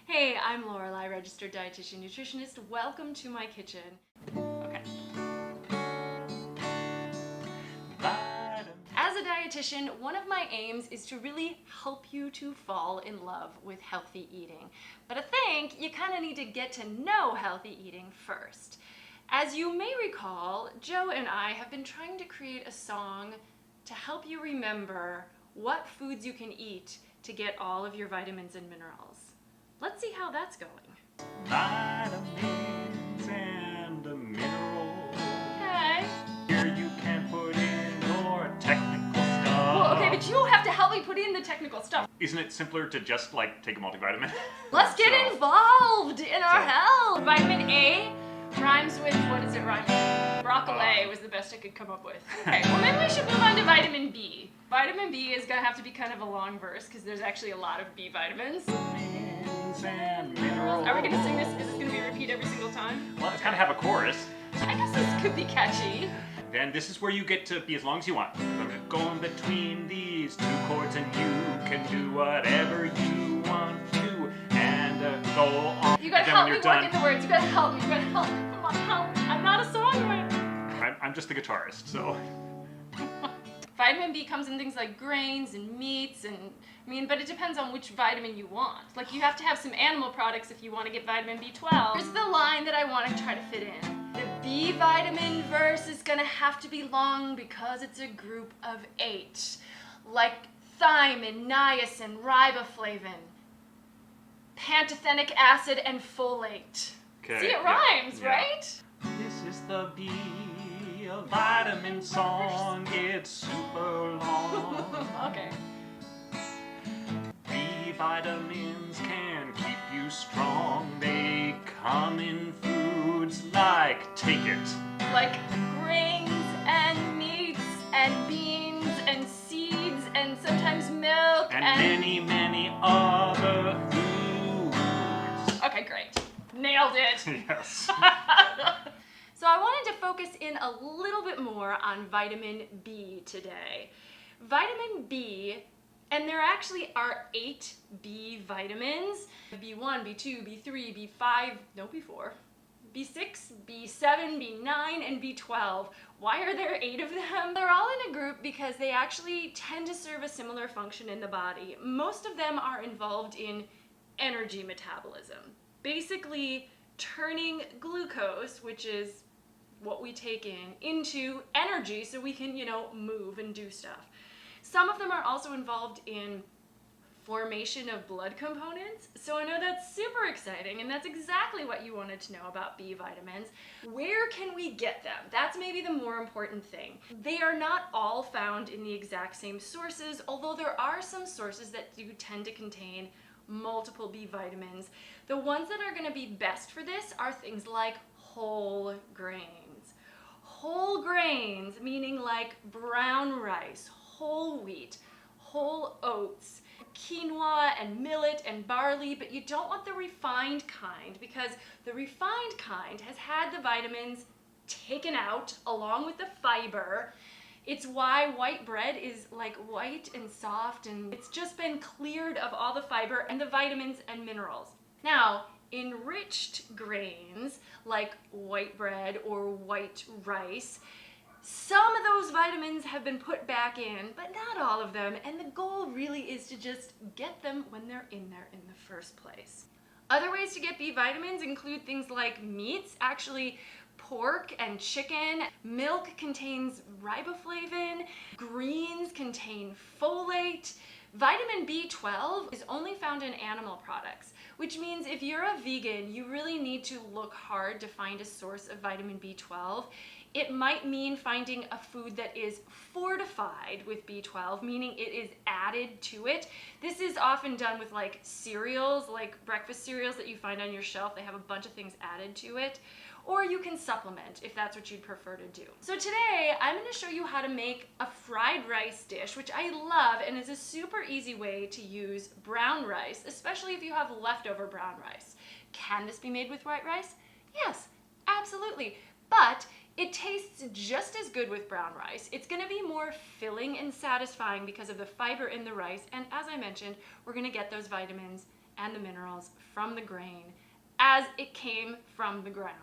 Hey, I'm Lorelei, registered dietitian nutritionist. Welcome to my kitchen. Okay. As a dietitian, one of my aims is to really help you to fall in love with healthy eating. But I think you kind of need to get to know healthy eating first. As you may recall, Joe and I have been trying to create a song to help you remember what foods you can eat to get all of your vitamins and minerals. Let's see how that's going. Vitamins and the minerals. Okay. Here you can put in your technical stuff. Well, okay, but you have to help me put in the technical stuff. Isn't it simpler to just take a multivitamin? Let's get So- involved in our So- health. Vitamin A rhymes with, what does it rhyme with? Broccoli was the best I could come up with. Okay, well maybe we should move on to vitamin B. Vitamin B is gonna have to be kind of a long verse because there's actually a lot of B vitamins. Vitamins and minerals. Are we gonna sing this? Is this gonna be repeat every single time? Well, it's kind of have a chorus. I guess this could be catchy. Then this is where you get to be as long as you want. I'm going between these two chords and you can do whatever you want to and go on. You gotta And then help when me you're work in the words. You gotta help me. You gotta help me. Come on, help me. I'm not a songwriter. I'm just the guitarist, so. Vitamin B comes in things like grains and meats but it depends on which vitamin you want. Like you have to have some animal products if you want to get vitamin B12. Here's the line that I want to try to fit in. The B vitamin verse is gonna have to be long because it's a group of 8. Like thiamine, niacin, riboflavin, pantothenic acid, and folate. Okay, See, it yeah, rhymes, yeah. right? This is the B vitamin song. It's super long. Okay. B vitamins can keep you strong. They come in foods like, take it. Like grains and meats and beans and seeds and sometimes milk And many, many other foods. Okay, great. Nailed it. Yes. So I wanted to focus in a little bit more on vitamin B today. Vitamin B, and there actually are 8 B vitamins. B1, B2, B3, B5, no B4, B6, B7, B9, and B12. Why are there 8 of them? They're all in a group because they actually tend to serve a similar function in the body. Most of them are involved in energy metabolism. Basically turning glucose, which is what we take in, into energy so we can, move and do stuff. Some of them are also involved in formation of blood components, so I know that's super exciting, and that's exactly what you wanted to know about B vitamins. Where can we get them? That's maybe the more important thing. They are not all found in the exact same sources, although there are some sources that do tend to contain multiple B vitamins. The ones that are going to be best for this are things like whole grains. Whole grains, meaning like brown rice, whole wheat, whole oats, quinoa and millet and barley, but you don't want the refined kind because the refined kind has had the vitamins taken out along with the fiber. It's why white bread is like white and soft, and it's just been cleared of all the fiber and the vitamins and minerals. Now, enriched grains like white bread or white rice, some of those vitamins have been put back in, but not all of them, and the goal really is to just get them when they're in there in the first place. Other ways to get B vitamins include things like meats, actually pork and chicken. Milk contains riboflavin. Greens contain folate. Vitamin B12 is only found in animal products, which means if you're a vegan, you really need to look hard to find a source of vitamin B12. It might mean finding a food that is fortified with B12, meaning it is added to it. This is often done with like cereals, like breakfast cereals that you find on your shelf. They have a bunch of things added to it. Or you can supplement if that's what you'd prefer to do. So today, I'm gonna show you how to make a fried rice dish, which I love and is a super easy way to use brown rice, especially if you have leftover brown rice. Can this be made with white rice? Yes, absolutely. But it tastes just as good with brown rice. It's gonna be more filling and satisfying because of the fiber in the rice, and as I mentioned, we're gonna get those vitamins and the minerals from the grain as it came from the ground.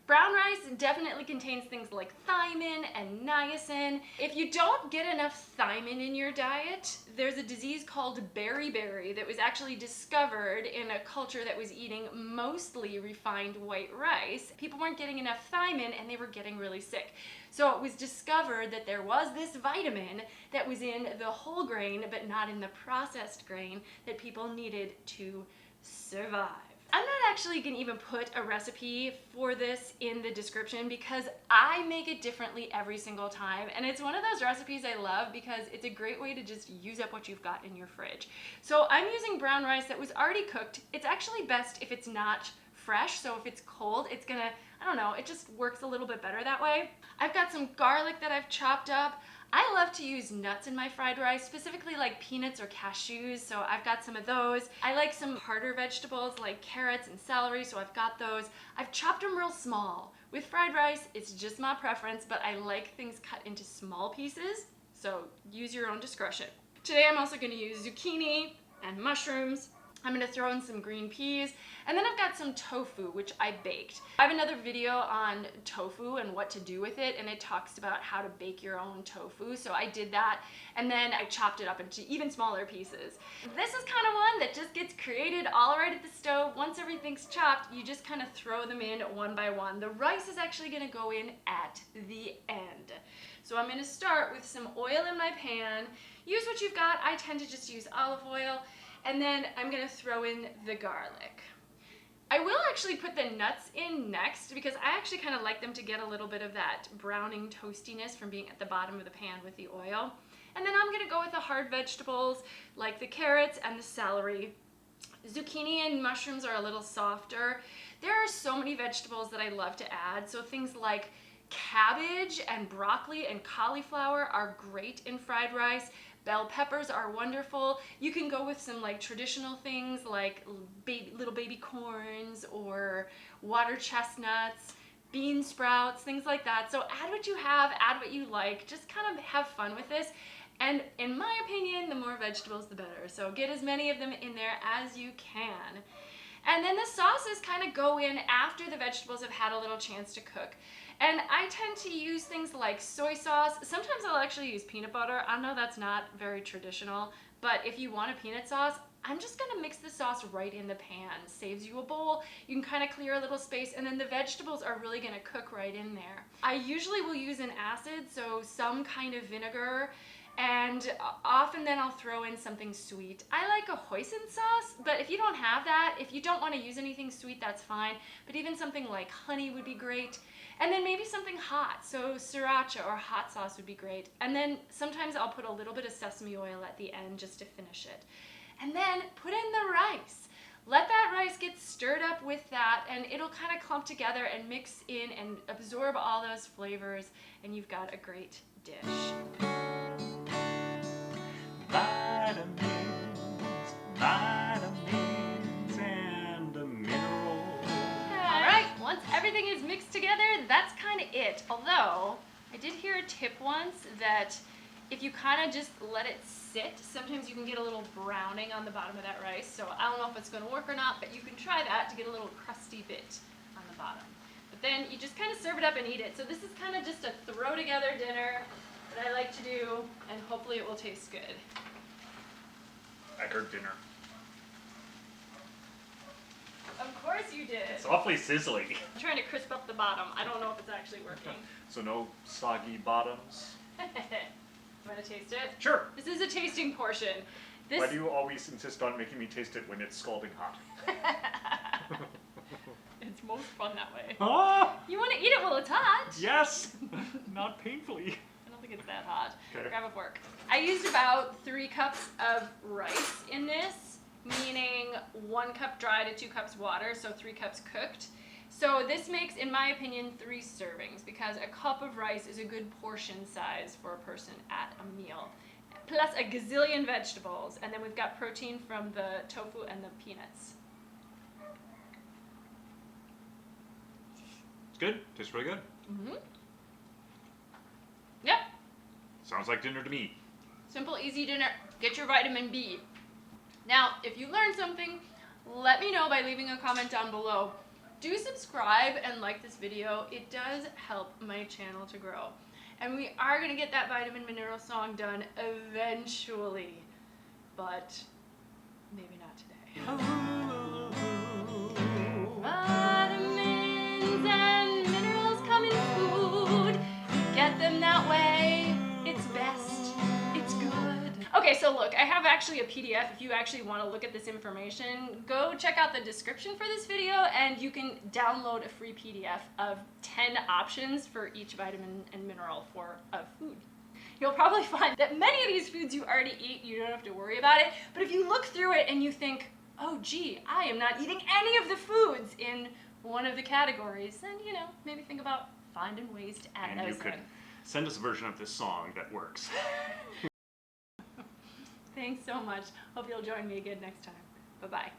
Brown rice definitely contains things like thiamine and niacin. If you don't get enough thiamine in your diet, there's a disease called beriberi that was actually discovered in a culture that was eating mostly refined white rice. People weren't getting enough thiamine and they were getting really sick. So it was discovered that there was this vitamin that was in the whole grain but not in the processed grain that people needed to survive. I'm not actually going to even put a recipe for this in the description because I make it differently every single time, and it's one of those recipes I love because it's a great way to just use up what you've got in your fridge. So I'm using brown rice that was already cooked. It's actually best if it's not fresh, so if it's cold, it's gonna, I don't know, it just works a little bit better that way. I've got some garlic that I've chopped up. I love to use nuts in my fried rice, specifically like peanuts or cashews, so I've got some of those. I like some harder vegetables like carrots and celery, so I've got those. I've chopped them real small. With fried rice, it's just my preference, but I like things cut into small pieces, so use your own discretion. Today I'm also going to use zucchini and mushrooms. I'm going to throw in some green peas, and then I've got some tofu, which I baked. I have another video on tofu and what to do with it, and it talks about how to bake your own tofu, so I did that, and then I chopped it up into even smaller pieces. This is kind of one that just gets created all right at the stove. Once everything's chopped, you just kind of throw them in one by one. The rice is actually going to go in at the end. So I'm going to start with some oil in my pan. Use what you've got. I tend to just use olive oil. And then I'm going to throw in the garlic. I will actually put the nuts in next because I actually kind of like them to get a little bit of that browning toastiness from being at the bottom of the pan with the oil. And then I'm going to go with the hard vegetables like the carrots and the celery. Zucchini and mushrooms are a little softer. There are so many vegetables that I love to add. So things like cabbage and broccoli and cauliflower are great in fried rice. Bell peppers are wonderful. You can go with some like traditional things like little baby corns or water chestnuts, bean sprouts, things like that. So add what you have, add what you like, just kind of have fun with this. And in my opinion, the more vegetables, the better. So get as many of them in there as you can. And then the sauces kind of go in after the vegetables have had a little chance to cook. And I tend to use things like soy sauce. Sometimes I'll actually use peanut butter. I know that's not very traditional, but if you want a peanut sauce, I'm just gonna mix the sauce right in the pan. Saves you a bowl. You can kind of clear a little space, and then the vegetables are really gonna cook right in there. I usually will use an acid, so some kind of vinegar, and often then I'll throw in something sweet. I like a hoisin sauce, but if you don't have that, if you don't want to use anything sweet, that's fine. But even something like honey would be great. And then maybe something hot, so sriracha or hot sauce would be great. And then sometimes I'll put a little bit of sesame oil at the end just to finish it. And then put in the rice. Let that rice get stirred up with that, and it'll kind of clump together and mix in and absorb all those flavors, and you've got a great dish. Vitamins, vitamins, and minerals. All right, once everything is mixed together, that's kind of it. Although, I did hear a tip once that if you kind of just let it sit, sometimes you can get a little browning on the bottom of that rice. So I don't know if it's going to work or not, but you can try that to get a little crusty bit on the bottom. But then you just kind of serve it up and eat it. So this is kind of just a throw together dinner that I like to do, and hopefully it will taste good. I heard dinner. Of course you did. It's awfully sizzly. I'm trying to crisp up the bottom. I don't know if it's actually working. So no soggy bottoms? Want to taste it? Sure. This is a tasting portion. This... Why do you always insist on making me taste it when it's scalding hot? It's most fun that way. Ah! You want to eat it while it's hot. Yes! Not painfully. I don't think it's that hot. Okay. Grab a fork. I used about 3 cups of rice in this, meaning 1 cup dry to 2 cups water, so 3 cups cooked. So this makes, in my opinion, 3 servings because a cup of rice is a good portion size for a person at a meal. Plus a gazillion vegetables, and then we've got protein from the tofu and the peanuts. It's good. Tastes really good. Mm-hmm. Yep. Sounds like dinner to me. Simple, easy dinner. Get your vitamin B. Now, if you learned something, let me know by leaving a comment down below. Do subscribe and like this video. It does help my channel to grow. And we are going to get that vitamin mineral song done eventually. But maybe not today. Vitamins and minerals come in food. Get them that way. It's best. It's good. Okay, so look, I have actually a PDF. If you actually want to look at this information, go check out the description for this video and you can download a free PDF of 10 options for each vitamin and mineral of food. You'll probably find that many of these foods you already eat, you don't have to worry about it. But if you look through it and you think, oh gee, I am not eating any of the foods in one of the categories, then, you know, maybe think about finding ways to add And those you could in. send us a version of this song that works. Thanks so much. Hope you'll join me again next time. Bye-bye.